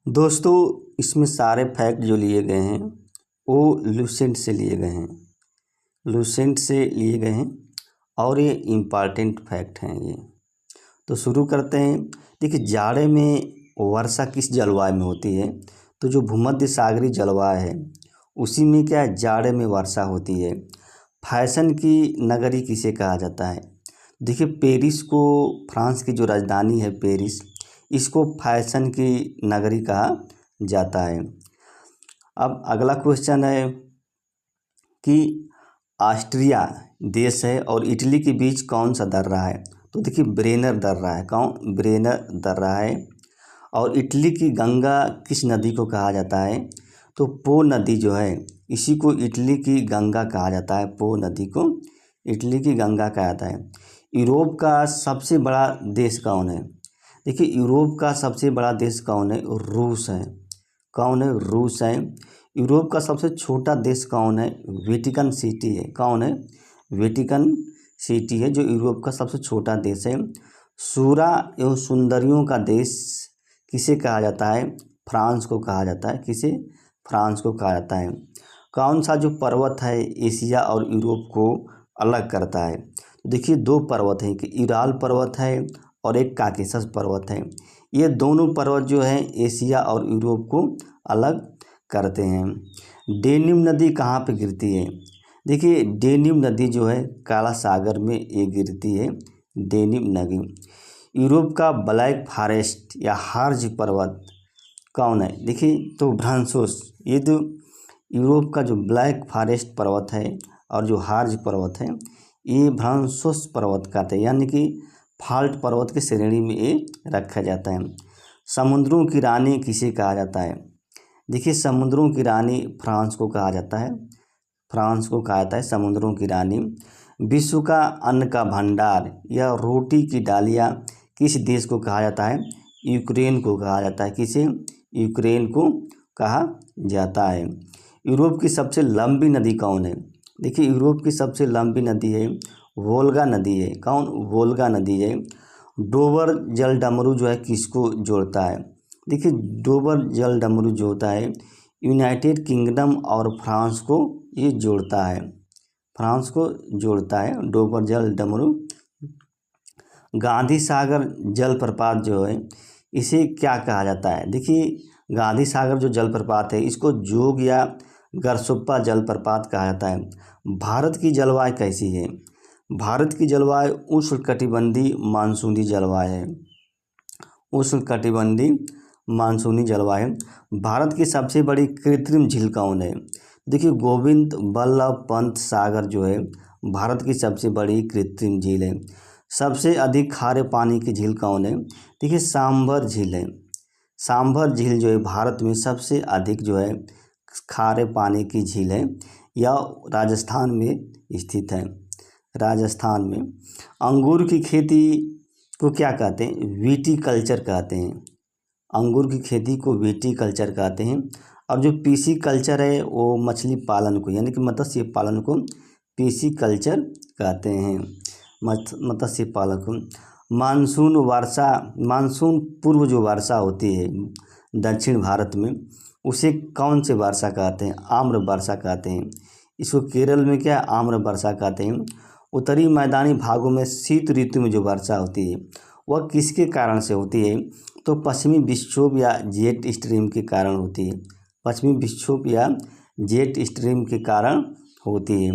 दोस्तों, इसमें सारे फैक्ट जो लिए गए हैं वो लूसेंट से लिए गए हैं। लूसेंट से लिए गए हैं और ये इम्पॉर्टेंट फैक्ट हैं ये। तो शुरू करते हैं। देखिए, जाड़े में वर्षा किस जलवायु में होती है? तो जो भूमध्य सागरीय जलवायु है उसी में क्या है, जाड़े में वर्षा होती है। फैशन की नगरी किसे कहा जाता है? देखिए, पेरिस को, फ्रांस की जो राजधानी है पेरिस, इसको फैशन की नगरी कहा जाता है। अब अगला क्वेश्चन है कि ऑस्ट्रिया देश है और इटली के बीच कौन सा दर रहा है? तो देखिए, ब्रेनर दर रहा है। कौन? ब्रेनर दर रहा है। और इटली की गंगा किस नदी को कहा जाता है? तो पो नदी जो है इसी को इटली की गंगा कहा जाता है। पो नदी को इटली की गंगा कहा जाता है। यूरोप का सबसे बड़ा देश कौन है? देखिए, यूरोप का सबसे बड़ा देश कौन है? रूस है। कौन है? रूस है। यूरोप का सबसे छोटा देश कौन है? वेटिकन सिटी है। कौन है? वेटिकन सिटी है जो यूरोप का सबसे छोटा देश है। सूरा एवं सुंदरियों का देश किसे कहा जाता है? फ्रांस को कहा जाता है। किसे? फ्रांस को कहा जाता है। कौन सा जो पर्वत है एशिया और यूरोप को अलग करता है? तो देखिए, दो पर्वत हैं, कि यूराल पर्वत है और एक काकेशस पर्वत है। ये दोनों पर्वत जो हैं एशिया और यूरोप को अलग करते हैं। डेन्यूब नदी कहाँ पे गिरती है? देखिए, डेन्यूब नदी जो है काला सागर में ये गिरती है, डेन्यूब नदी। यूरोप का ब्लैक फॉरेस्ट या हार्ज पर्वत कौन है? देखिए, तो भ्रांसोस। ये जो यूरोप का जो ब्लैक फॉरेस्ट पर्वत है और जो हार्ज पर्वत है ये भ्रांसोस पर्वत कहते हैं, यानी कि फाल्ट पर्वत की श्रेणी में ये रखा जाता है। समुद्रों की रानी किसे कहा जाता है? देखिए, समुद्रों की रानी फ्रांस को कहा जाता है। फ्रांस को कहा जाता है समुद्रों की रानी। विश्व का अन्न का भंडार या रोटी की डालियाँ किस देश को कहा जाता है? यूक्रेन को कहा जाता है। किसे? यूक्रेन को कहा जाता है। यूरोप की सबसे लंबी नदी कौन है? देखिए, यूरोप की सबसे लंबी नदी है वोल्गा नदी है। कौन? वोल्गा नदी है। डोबर जल डमरू जो है किसको जोड़ता है? देखिए, डोबर जल डमरू जो होता है यूनाइटेड किंगडम और फ्रांस को ये जोड़ता है। फ्रांस को जोड़ता है डोबर जल डमरू। गांधी सागर जलप्रपात जो है इसे क्या कहा जाता है? देखिए, गांधी सागर जो जलप्रपात है इसको जोग या गरसुप्पा जलप्रपात कहा जाता है। भारत की जलवायु कैसी है? भारत की जलवायु उष्णकटिबंधीय मानसूनी जलवायु है। उष्णकटिबंधीय मानसूनी जलवायु। भारत की सबसे बड़ी कृत्रिम झील कौन है? देखिए, गोविंद बल्लभ पंत सागर जो है भारत की सबसे बड़ी कृत्रिम झील है। सबसे अधिक खारे पानी की झील कौन है? देखिए, सांभर झील है। सांभर झील जो है भारत में सबसे अधिक जो है खारे पानी की झील है, या राजस्थान में स्थित है। राजस्थान में। अंगूर की खेती को क्या कहते हैं? विटीकल्चर कहते हैं। अंगूर की खेती को विटीकल्चर कहते हैं। और जो पीसी कल्चर है वो मछली पालन को, यानी कि मत्स्य पालन को पीसी कल्चर कहते हैं। मत्स्य पालन को। मानसून वर्षा, मानसून पूर्व जो वर्षा होती है दक्षिण भारत में उसे कौन से वर्षा कहते हैं? आम्र वर्षा कहते हैं। इसको केरल में क्या आम्र वर्षा कहते हैं। उत्तरी मैदानी भागों में शीत ऋतु में जो वर्षा होती है वह किसके कारण से होती है? तो पश्चिमी विक्षोभ या जेट स्ट्रीम के कारण होती है। पश्चिमी विक्षोभ या जेट स्ट्रीम के कारण होती है।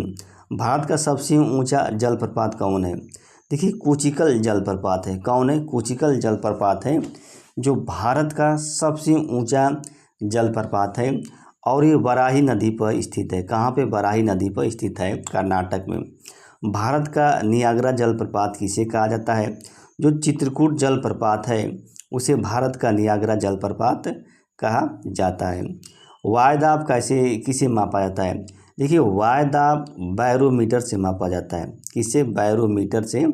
भारत का सबसे ऊंचा जलप्रपात कौन है? देखिए, कोचिकल जलप्रपात है। कौन है? कोचिकल जलप्रपात है जो भारत का सबसे ऊंचा जलप्रपात है और ये बराही नदी पर स्थित है। कहाँ पे? बराही नदी पर स्थित है, कर्नाटक में। भारत का नियाग्रा जलप्रपात किसे कहा जाता है? जो चित्रकूट जलप्रपात है उसे भारत का नियाग्रा जलप्रपात कहा जाता है। वायुदाब किसे मापा जाता है? देखिए, वायुदाब बैरोमीटर से मापा जाता है। किससे? बैरोमीटर से।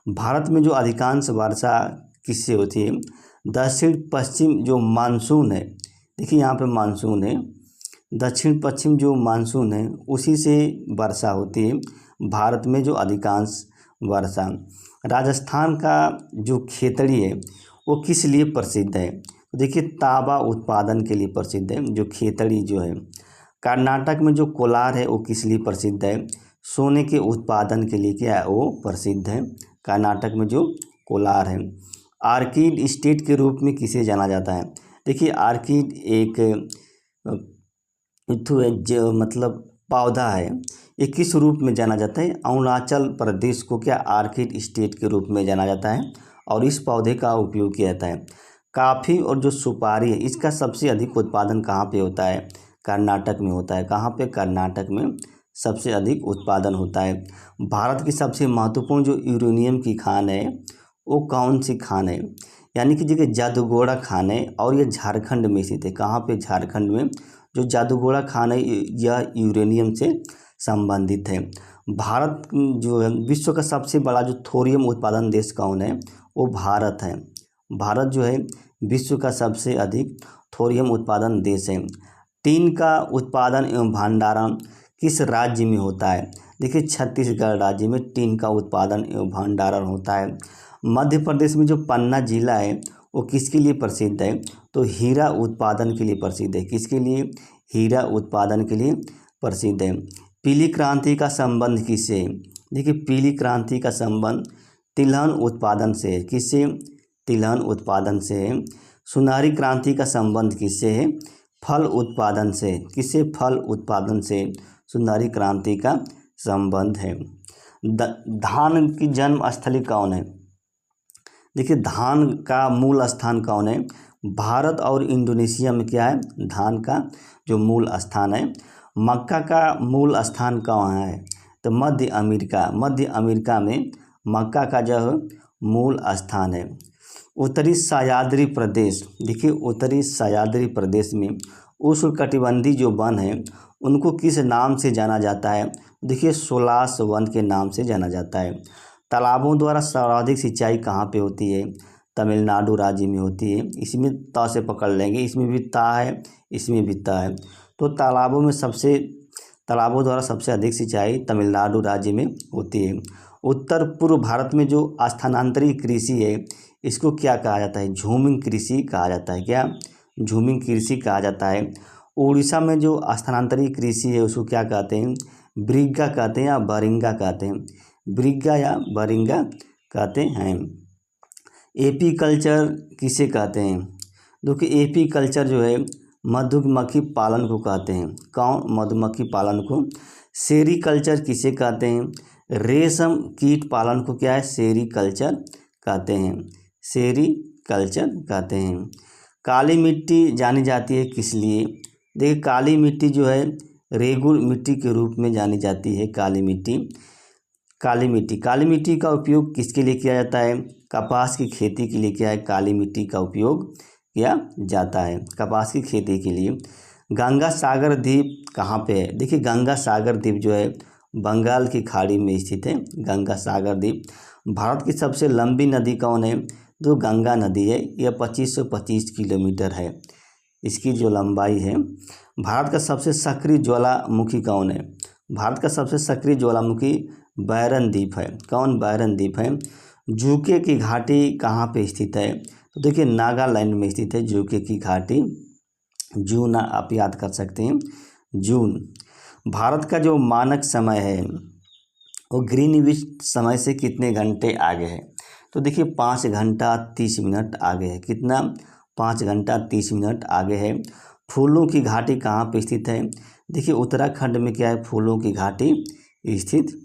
भारत में जो अधिकांश वर्षा किससे होती है? दक्षिण पश्चिम जो मानसून है, देखिए यहाँ पे मानसून है, दक्षिण पश्चिम जो मानसून है उसी से वर्षा होती है भारत में जो अधिकांश वर्षा। राजस्थान का जो खेतड़ी है वो किस लिए प्रसिद्ध है? तो देखिए तांबा उत्पादन के लिए प्रसिद्ध है, जो खेतड़ी जो है। कर्नाटक में जो कोलार है वो किस लिए प्रसिद्ध है? सोने के उत्पादन के लिए क्या है वो प्रसिद्ध है, कर्नाटक में जो कोलार है। आर्किड स्टेट के रूप में किसे जाना जाता है? देखिए आर्किड एक इथु है जो मतलब पौधा है, ये किस रूप में जाना जाता है? अरुणाचल प्रदेश को क्या आर्किड स्टेट के रूप में जाना जाता है और इस पौधे का उपयोग किया जाता है। काफ़ी और जो सुपारी है इसका सबसे अधिक उत्पादन कहाँ पे होता है? कर्नाटक में होता है। कहाँ पे? कर्नाटक में सबसे अधिक उत्पादन होता है। भारत की सबसे महत्वपूर्ण जो यूरेनियम की खान है वो कौन सी खान है? यानी कि देखिए जादूगोड़ा खान है और ये झारखंड में स्थित है। कहाँ पे? झारखंड में जो जादूगोड़ा खान है यह यूरेनियम से संबंधित है। भारत जो है विश्व का सबसे बड़ा जो थोरियम उत्पादन देश कौन है? वो भारत है। भारत जो है विश्व का सबसे अधिक थोरियम उत्पादन देश है। टीन का उत्पादन एवं भंडारण किस राज्य में होता है? देखिए छत्तीसगढ़ राज्य में टीन का उत्पादन एवं भंडारण होता है। मध्य प्रदेश में जो पन्ना जिला है वो किसके लिए प्रसिद्ध है? तो हीरा उत्पादन के लिए प्रसिद्ध है। किसके लिए? हीरा उत्पादन के लिए प्रसिद्ध है। पीली क्रांति का संबंध किससे? देखिए पीली क्रांति का संबंध तिलहन उत्पादन से है। किससे? तिलहन उत्पादन से है। सुनहरी क्रांति का संबंध किससे है? फल उत्पादन से। किससे? फल उत्पादन से सुनहरी क्रांति का संबंध है। धान की जन्म स्थली कौन है? देखिए धान का मूल स्थान कौन है? भारत और इंडोनेशिया में क्या है? धान का जो मूल स्थान है। मक्का का मूल स्थान कहाँ है? तो मध्य अमेरिका। मध्य अमेरिका में मक्का का जो मूल स्थान है। उत्तरी सह्याद्री प्रदेश, देखिए उत्तरी सह्याद्री प्रदेश में उष्णकटिबंधीय जो वन है उनको किस नाम से जाना जाता है? देखिए सोलास वन के नाम से जाना जाता है। तालाबों द्वारा सर्वाधिक सिंचाई कहाँ पे होती है? तमिलनाडु राज्य में होती है। इसमें त से पकड़ लेंगे, इसमें भी ता है, इसमें भी ता है। तो तालाबों द्वारा सबसे अधिक सिंचाई तमिलनाडु राज्य में होती है। उत्तर पूर्व भारत में जो स्थानांतरित कृषि है इसको क्या कहा जाता है? झूमिंग कृषि कहा जाता है। क्या? झूमिंग कृषि कहा जाता है। उड़ीसा में जो स्थानांतरित कृषि है उसको क्या कहते हैं? ब्रिग्गा कहते हैं या बरिंगा कहते हैं? ब्रिग्गा या बरिंगा कहते हैं। एपी कल्चर किसे कहते हैं? देखिए एपी कल्चर जो है मधुमक्खी पालन को कहते हैं। कौन? मधुमक्खी पालन को। सेरी कल्चर किसे कहते हैं? रेशम कीट पालन को क्या है? सेरी कल्चर कहते हैं। सेरी कल्चर कहते हैं। काली मिट्टी जानी जाती है किस लिए? देखिए काली मिट्टी जो है रेगुर मिट्टी के रूप में जानी जाती है। काली मिट्टी का उपयोग किसके लिए किया जाता है? कपास की खेती के लिए क्या है? काली मिट्टी का उपयोग किया जाता है कपास की खेती के लिए। गंगा सागर द्वीप कहाँ पे है? देखिए गंगा सागर द्वीप जो है बंगाल की खाड़ी में स्थित है। गंगा सागर द्वीप। भारत की सबसे लंबी नदी कौन है? तो गंगा नदी है। यह 2525 किलोमीटर है इसकी जो लंबाई है। भारत का सबसे सक्रिय ज्वालामुखी कौन है? भारत का सबसे सक्रिय ज्वालामुखी बैरन द्वीप है। कौन? बैरन द्वीप है। जूके की घाटी कहाँ पे स्थित है? तो देखिए नागालैंड में स्थित है जूके की घाटी। जून आप याद कर सकते हैं, जून। भारत का जो मानक समय है वो ग्रीनविच समय से कितने घंटे आगे है? तो देखिए 5 घंटा 30 मिनट आगे है। कितना? 5 घंटा 30 मिनट आगे है। फूलों की घाटी कहाँ पे स्थित है? देखिए उत्तराखंड में क्या है? फूलों की घाटी स्थित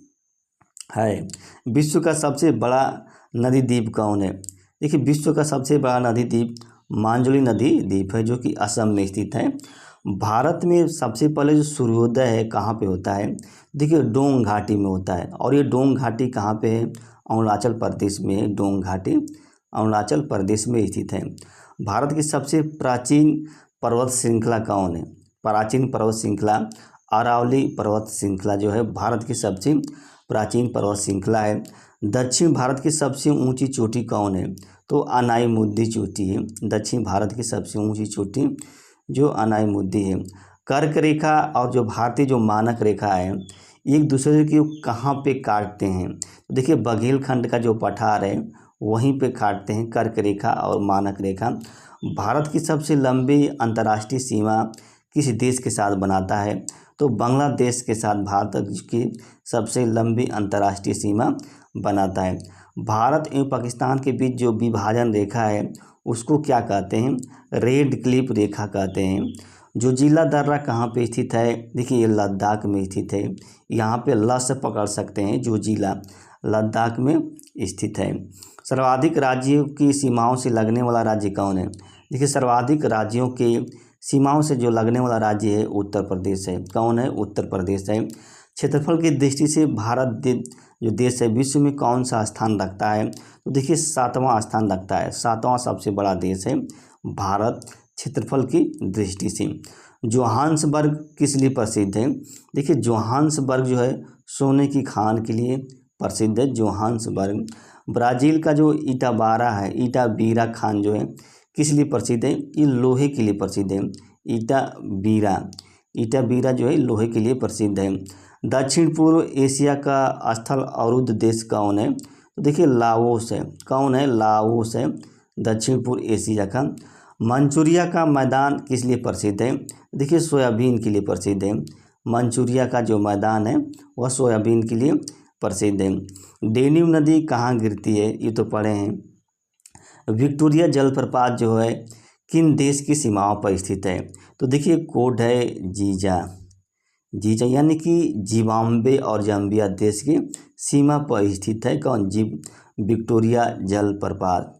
है। विश्व का सबसे बड़ा नदी द्वीप कौन है? देखिए विश्व का सबसे बड़ा नदी द्वीप मांजुली नदी द्वीप है जो कि असम में स्थित है। भारत में सबसे पहले जो सूर्योदय है कहाँ पे होता है? देखिए डोंग घाटी में होता है। और ये डोंग घाटी कहाँ पे है? अरुणाचल प्रदेश में है। डोंग घाटी अरुणाचल प्रदेश में स्थित है। भारत की सबसे प्राचीन पर्वत श्रृंखला कौन है? प्राचीन पर्वत श्रृंखला अरावली पर्वत श्रृंखला जो है भारत की सबसे प्राचीन पर्वत श्रृंखला है। दक्षिण भारत की सबसे ऊंची चोटी कौन है? तो अनाईमुद्दी चोटी है। दक्षिण भारत की सबसे ऊंची चोटी जो अनाईमुद्दी है। कर्क रेखा और जो भारतीय जो मानक रेखा है एक दूसरे को कहाँ पे काटते हैं? तो देखिए बघेलखंड का जो पठार है वहीं पे काटते हैं कर्क रेखा और मानक रेखा। भारत की सबसे लंबी अंतर्राष्ट्रीय सीमा किस देश के साथ बनाता है? तो बांग्लादेश के साथ भारत की सबसे लंबी अंतर्राष्ट्रीय सीमा बनाता है। भारत एवं पाकिस्तान के बीच जो विभाजन रेखा है उसको क्या कहते हैं? रेड क्लिफ रेखा कहते हैं। जो जिला दर्रा कहाँ पे स्थित है? देखिए ये लद्दाख में स्थित है। यहाँ पे ल से पकड़ सकते हैं, जो जिला लद्दाख में स्थित है। सर्वाधिक राज्यों की सीमाओं से लगने वाला राज्य कौन है? देखिए सर्वाधिक राज्यों के सीमाओं से जो लगने वाला राज्य है उत्तर प्रदेश है। कौन है? उत्तर प्रदेश है। क्षेत्रफल की दृष्टि से भारत जो देश है विश्व में कौन सा स्थान रखता है? तो देखिए 7वां स्थान रखता है। 7वां सबसे बड़ा देश है भारत क्षेत्रफल की दृष्टि से। जोहान्सबर्ग किस लिए प्रसिद्ध है? देखिए जोहान्सबर्ग जो है सोने की खान के लिए प्रसिद्ध है। जोहान्सबर्ग। ब्राज़ील का जो इटाबारा है, इटाबीरा खान जो है किस लिए प्रसिद्ध है? ये लोहे के लिए प्रसिद्ध है। इटाबीरा जो है लोहे के लिए प्रसिद्ध है। दक्षिण पूर्व एशिया का स्थल अवरुद्ध देश कौन है? तो देखिए लाओस है। कौन है? लाओस है दक्षिण पूर्व एशिया का। मंचूरिया का मैदान किस लिए प्रसिद्ध है? देखिए सोयाबीन के लिए प्रसिद्ध है। मंचूरिया का जो मैदान है वह सोयाबीन के लिए प्रसिद्ध है। डेन्यूब नदी कहाँ गिरती है? ये तो पढ़े हैं। विक्टोरिया जलप्रपात जो है किन देश की सीमाओं पर स्थित है? तो देखिए कोड है जीजा यानी कि जिम्बाब्वे और जाम्बिया देश की सीमा पर स्थित है। कौन? विक्टोरिया जलप्रपात।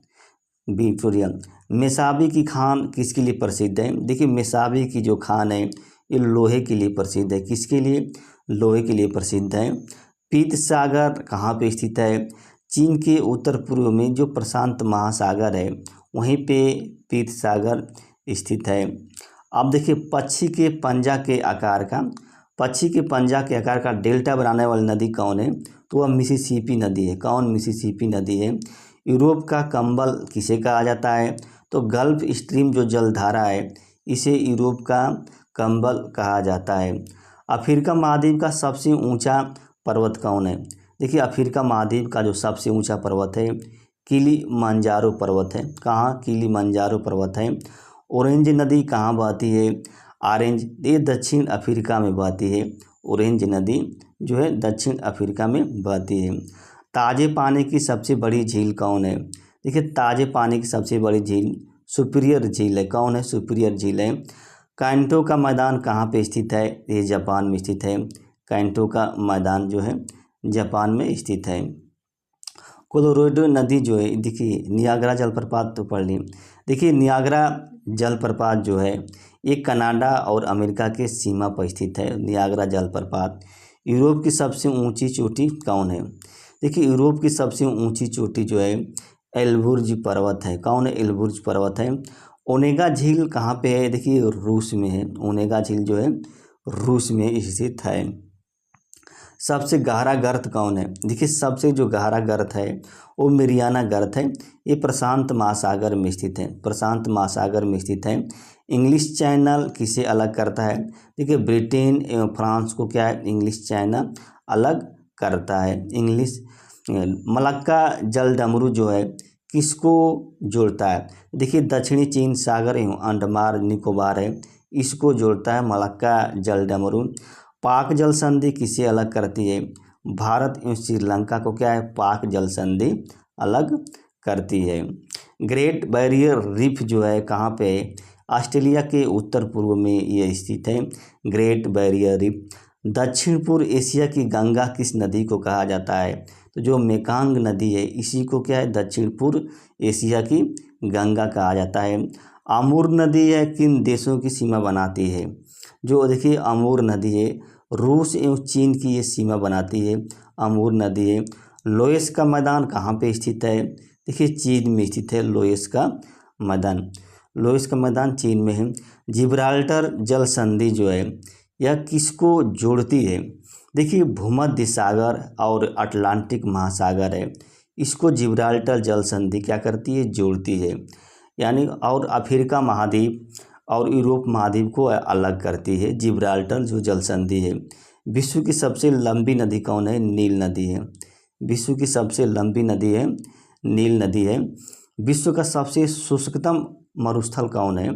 विक्टोरिया। मेसाबी की खान किसके लिए प्रसिद्ध है? देखिए मेसाबी की जो खान है ये लोहे के लिए प्रसिद्ध है। किसके लिए? लोहे के लिए प्रसिद्ध है। पीत सागर कहाँ पे स्थित है? चीन के उत्तर पूर्व में जो प्रशांत महासागर है वहीं पे पीत सागर स्थित है। अब देखिए पक्षी के पंजा के आकार का डेल्टा बनाने वाली नदी कौन है? तो वह मिसिसिपी नदी है। कौन? मिसिसिपी नदी है। यूरोप का कंबल किसे कहा जाता है? तो गल्फ स्ट्रीम जो जलधारा है इसे यूरोप का कंबल कहा जाता है। अफ्रीका महाद्वीप का सबसे ऊंचा पर्वत कौन है? देखिए अफ्रीका महाद्वीप का जो सबसे ऊंचा पर्वत है किलिमंजारो पर्वत है। कहाँ? किलिमंजारो पर्वत है। ऑरेंज नदी कहाँ बहती है? ऑरेंज ये दक्षिण अफ्रीका में बहती है। ऑरेंज नदी जो है दक्षिण अफ्रीका में बहती है। ताज़े पानी की सबसे बड़ी झील कौन है? देखिए ताज़े पानी की सबसे बड़ी झील सुपीरियर झील है। कौन है? सुपीरियर झील है। कैंटो का मैदान कहाँ पे स्थित है? ये जापान में स्थित है। कैंटो का मैदान जो है जापान में स्थित है। कोलोराडो नदी जो है, देखिए नियाग्रा जलप्रपात तो पढ़ ली। देखिए नियाग्रा जलप्रपात जो है ये कनाडा और अमेरिका के सीमा पर स्थित है। नियाग्रा जलप्रपात। यूरोप की सबसे ऊंची चोटी कौन है? देखिए यूरोप की सबसे ऊंची चोटी जो है एल्बुर्ज पर्वत है। कौन है? एल्बुर्ज पर्वत है। ओनेगा झील कहाँ पे है? देखिए रूस में है। ओनेगा झील जो है रूस में स्थित है। सबसे गहरा गर्त कौन है? देखिए सबसे जो गहरा गर्त है वो मेरियाना गर्त है। ये प्रशांत महासागर में स्थित है। प्रशांत महासागर में स्थित है। इंग्लिश चैनल किसे अलग करता है? देखिए ब्रिटेन एवं फ्रांस को क्या है? इंग्लिश चैनल अलग करता है। इंग्लिश मलक्का जलडमरू जो है किसको जोड़ता है? देखिए दक्षिणी चीन सागर एवं अंडमान निकोबार है, इसको जोड़ता है मलक्का जलडमरू। पाक जल संधि किसे अलग करती है? भारत एवं श्रीलंका को क्या है? पाक जल संधि अलग करती है। ग्रेट बैरियर रीफ जो है कहाँ पे है? ऑस्ट्रेलिया के उत्तर पूर्व में ये स्थित है। Great barrier reef. दक्षिण पूर्व एशिया की गंगा किस नदी को कहा जाता है? तो जो मेकांग नदी है इसी को क्या है? दक्षिण पूर्व एशिया की गंगा कहा जाता है। अमूर नदी है किन देशों की सीमा बनाती है? जो देखिए अमूर नदी है रूस एवं चीन की ये सीमा बनाती है। अमूर नदी है। लोएस का मैदान कहाँ पे स्थित है? देखिए चीन में स्थित है लोएस का मैदान। लोएस का मैदान चीन में है। जिब्राल्टर जल संधि जो है यह किसको जोड़ती है? देखिए भूमध्य सागर और अटलांटिक महासागर है, इसको जिब्राल्टर जल संधि क्या करती है? जोड़ती है। यानी और अफ्रीका महाद्वीप और यूरोप महाद्वीप को अलग करती है जिब्राल्टर जो जल संधि है। विश्व की सबसे लंबी नदी कौन है? नील नदी है। विश्व की सबसे लंबी नदी है नील नदी है। विश्व का सबसे शुष्कतम मरुस्थल कौन है?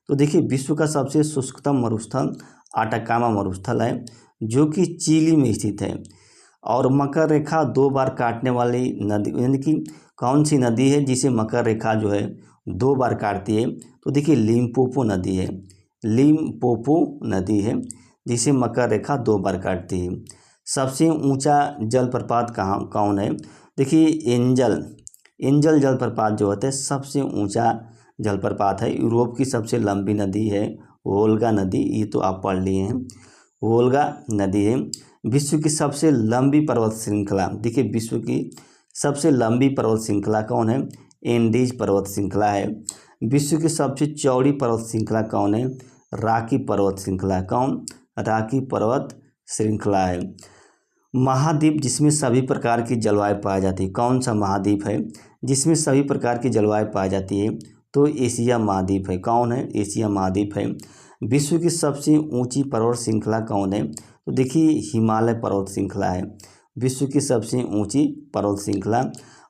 तो देखिए विश्व का सबसे शुष्कतम मरुस्थल आटाकामा मरुस्थल है, जो कि चिली में स्थित है। और मकर रेखा 2 बार काटने वाली नदी, यानी कि कौन सी नदी है जिसे मकर रेखा जो है 2 बार काटती है? तो देखिए लिम्पोपो नदी है, लिम्पोपो नदी है जिसे मकर रेखा 2 बार काटती है। सबसे ऊंचा जलप्रपात कौन है? देखिए एंजल जलप्रपात जो होता है सबसे ऊंचा जलप्रपात है। यूरोप की सबसे लंबी नदी है वोल्गा नदी, ये तो आप पढ़ लिए हैं, वोल्गा नदी है। विश्व की सबसे लंबी पर्वत श्रृंखला, देखिए विश्व की सबसे लंबी पर्वत श्रृंखला कौन है? एंडीज पर्वत श्रृंखला है। विश्व की सबसे चौड़ी पर्वत श्रृंखला कौन है? रॉकी पर्वत श्रृंखला। कौन? रॉकी पर्वत श्रृंखला है। महाद्वीप जिसमें सभी प्रकार की जलवायु पाई जाती है, कौन सा महाद्वीप है जिसमें सभी प्रकार की जलवायु पाई जाती है? तो एशिया महाद्वीप है। कौन है? एशिया महाद्वीप है। विश्व की सबसे ऊंची पर्वत श्रृंखला कौन है? तो देखिए हिमालय पर्वत श्रृंखला है विश्व की सबसे ऊंची पर्वत श्रृंखला।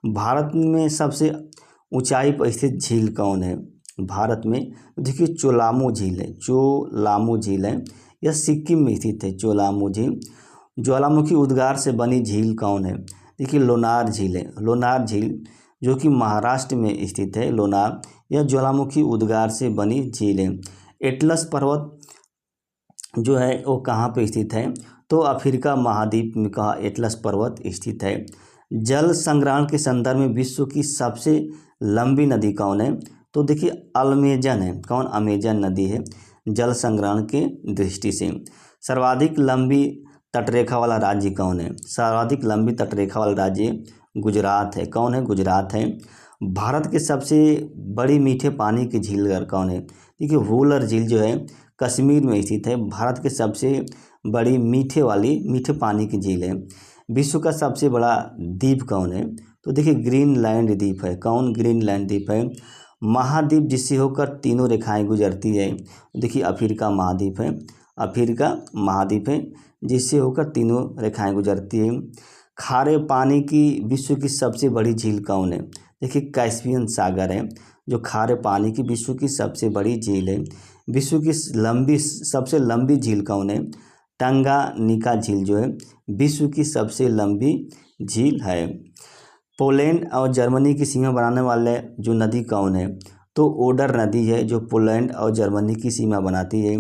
भारत में सबसे ऊंचाई पर स्थित झील कौन है? भारत में देखिए चोलामो झील है, चोलामो झील है, यह सिक्किम में स्थित है चोलामो झील। ज्वालामुखी उद्गार से बनी झील कौन है? देखिए लोनार झील है, लोनार झील जो कि महाराष्ट्र में स्थित है लोनार, यह ज्वालामुखी उद्गार से बनी झील है। एटलस पर्वत जो है वो कहाँ पे स्थित है? तो अफ्रीका महाद्वीप में कहा एटलस पर्वत स्थित है। जल संग्रहण के संदर्भ में विश्व की सबसे लंबी नदी कौन है? तो देखिए अमेजन है। कौन? अमेजन नदी है जल संग्रहण के दृष्टि से। सर्वाधिक लंबी तटरेखा वाला राज्य कौन है? सर्वाधिक लंबी तटरेखा वाला राज्य गुजरात है। कौन है? गुजरात है। भारत के सबसे बड़ी मीठे पानी की झील कौन है? देखिए वूलर झील जो है कश्मीर में स्थित है, भारत के सबसे बड़ी मीठे पानी की झील है। विश्व का सबसे बड़ा द्वीप कौन है? तो देखिए ग्रीनलैंड द्वीप है। कौन? ग्रीनलैंड द्वीप है। महाद्वीप जिससे होकर तीनों रेखाएं गुजरती है, देखिए अफ्रीका महाद्वीप है, अफ्रीका महाद्वीप है जिससे होकर तीनों रेखाएं गुजरती है। खारे पानी की विश्व की सबसे बड़ी झील कौन है? देखिए कैस्पियन सागर है जो खारे पानी की विश्व की सबसे बड़ी झील है। विश्व की सबसे लंबी झील कौन है? टंगानिका झील जो है विश्व की सबसे लंबी झील है। पोलैंड और जर्मनी की सीमा बनाने वाले जो नदी कौन है? तो ओडर नदी है जो पोलैंड और जर्मनी की सीमा बनाती है।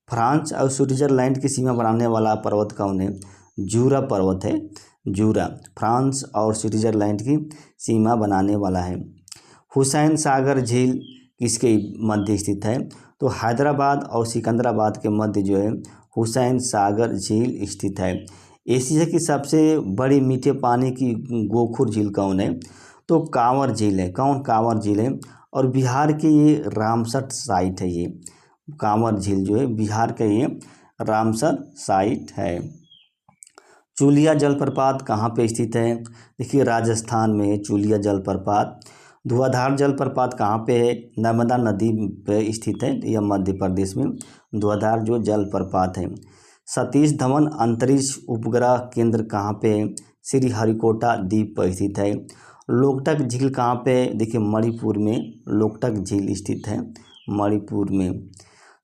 फ्रांस और स्विट्जरलैंड की सीमा बनाने वाला पर्वत कौन है? जूरा पर्वत है, जूरा फ्रांस और स्विट्जरलैंड की सीमा बनाने वाला है। हुसैन सागर झील किसके मध्य स्थित है? तो हैदराबाद और सिकंदराबाद के मध्य जो है हुसैन सागर झील स्थित है। एशिया की सबसे बड़ी मीठे पानी की गोखुर झील कौन है? तो कांवर झील है। कौन? कांवर झील है। और बिहार की ये रामसर साइट है, ये कांवर झील जो है बिहार का ये रामसर साइट है। चूलिया जलप्रपात कहाँ पे स्थित है? देखिए राजस्थान में है चूलिया जलप्रपात। धुआंधार जलप्रपात कहाँ पे है? नर्मदा नदी पे स्थित है, यह मध्य प्रदेश में धुआंधार जो जलप्रपात है। सतीश धवन अंतरिक्ष उपग्रह केंद्र कहाँ पे है? श्रीहरिकोटा द्वीप पर स्थित है। लोकटक झील कहाँ पे है? देखिए मणिपुर में लोकटक झील स्थित है, मणिपुर में।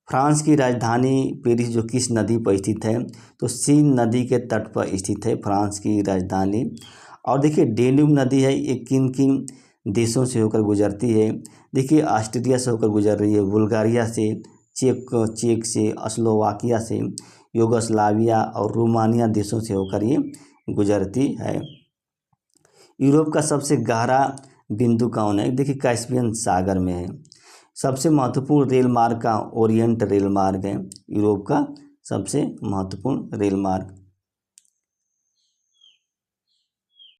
फ्रांस की राजधानी पेरिस जो किस नदी पर स्थित है? तो सीन नदी के तट पर स्थित है फ्रांस की राजधानी। और देखिए डेन्यूब नदी है, ये किन किन देशों से होकर गुजरती है? देखिए ऑस्ट्रिया से होकर गुजर रही है, बुल्गारिया से, चेक से, स्लोवाकिया से, यूगोस्लाविया और रोमानिया देशों से होकर ये गुजरती है। यूरोप का सबसे गहरा बिंदु कौन है? देखिए कैस्पियन सागर में है। सबसे महत्वपूर्ण रेल मार्ग का ओरिएंट रेल मार्ग है, यूरोप का सबसे महत्वपूर्ण रेल मार्ग।